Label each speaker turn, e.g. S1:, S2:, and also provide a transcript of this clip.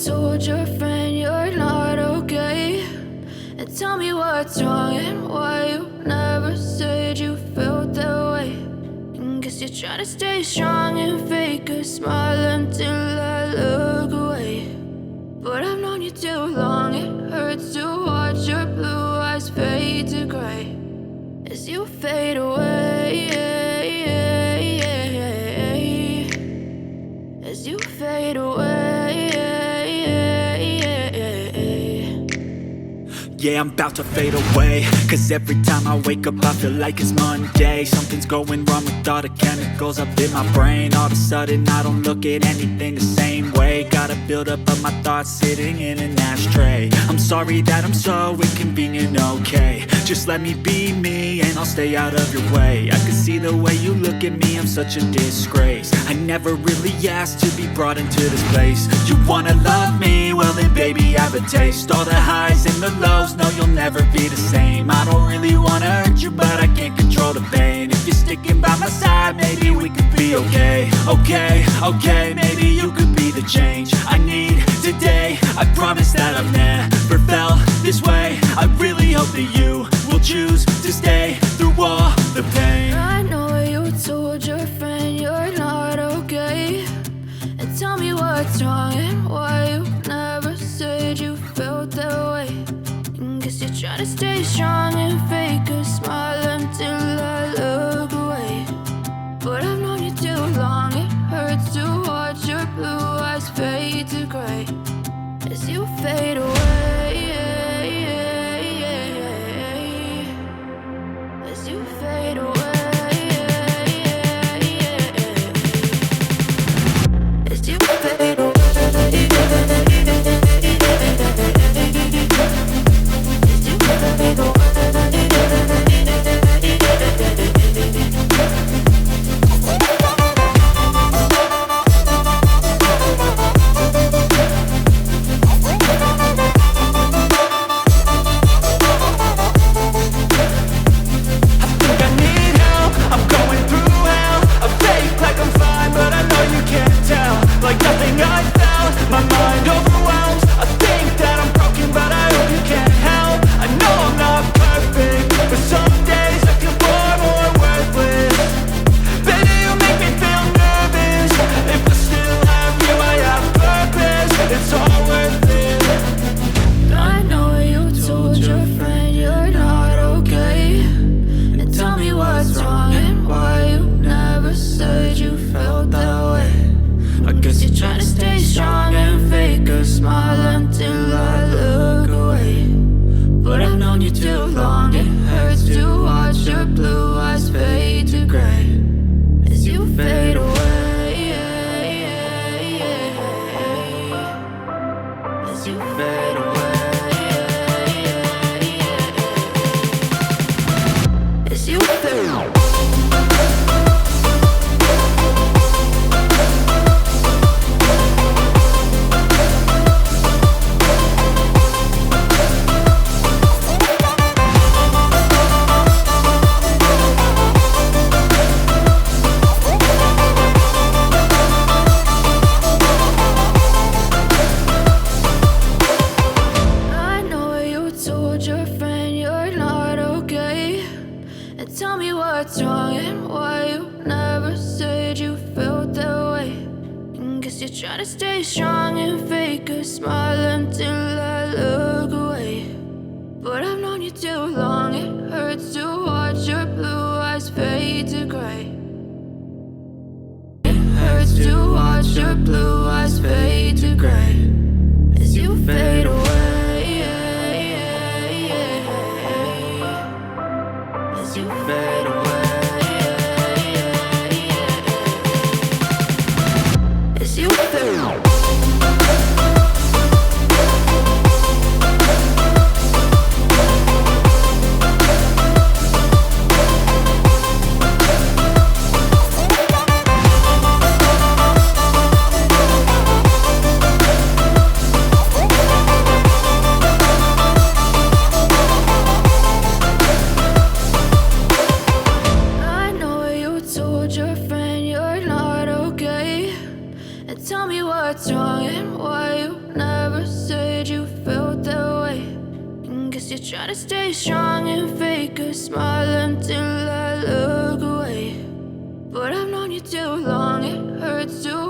S1: told your friend you're not okay. And tell me what's wrong and why you never said you felt that way. And guess you're trying to stay strong and fake a smile until I look away. But I've known you too long, it hurts to watch your blue eyes fade to gray as you fade away, as you fade away.
S2: Yeah, I'm about to fade away, cause every time I wake up I feel like it's Monday. Something's going wrong with all the chemicals up in my brain. All of a sudden I don't look at anything the same way. Got a buildup of my thoughts sitting in an ashtray. I'm sorry that I'm so inconvenient, okay. Just let me be me and I'll stay out of your way. I can see the way you look at me, I'm such a disgrace. I never really asked to be brought into this place. You wanna love me? Well then baby have a taste. All the highs and the lows, no you'll never be the same. I don't really wanna hurt you but I can't control the pain. If you're sticking by my side maybe we could be okay. Okay, maybe you could be the change I need today. I promise that I've never felt this way. I really hope that you will choose to stay through all the pain.
S1: I know you told your friend you're not okay. And tell me what's wrong and why you never said you felt that way. And guess you're trying to stay strong and fake a smile until I look away. But I've known you too long, it hurts to watch your blue eyes fade to gray as you fade away, as you fade away, as you fade away. What's wrong and why you never said you felt that way. And guess you're trying to stay strong and fake a smile until I look away. But I've known you too long, it hurts to watch your blue eyes fade to gray. It hurts to watch your blue eyes fade to gray as you fade away, as you fade away. Tell me what's wrong and why guess you're trying to stay strong and fake a smile until I look away. But I've known you too long, it hurts to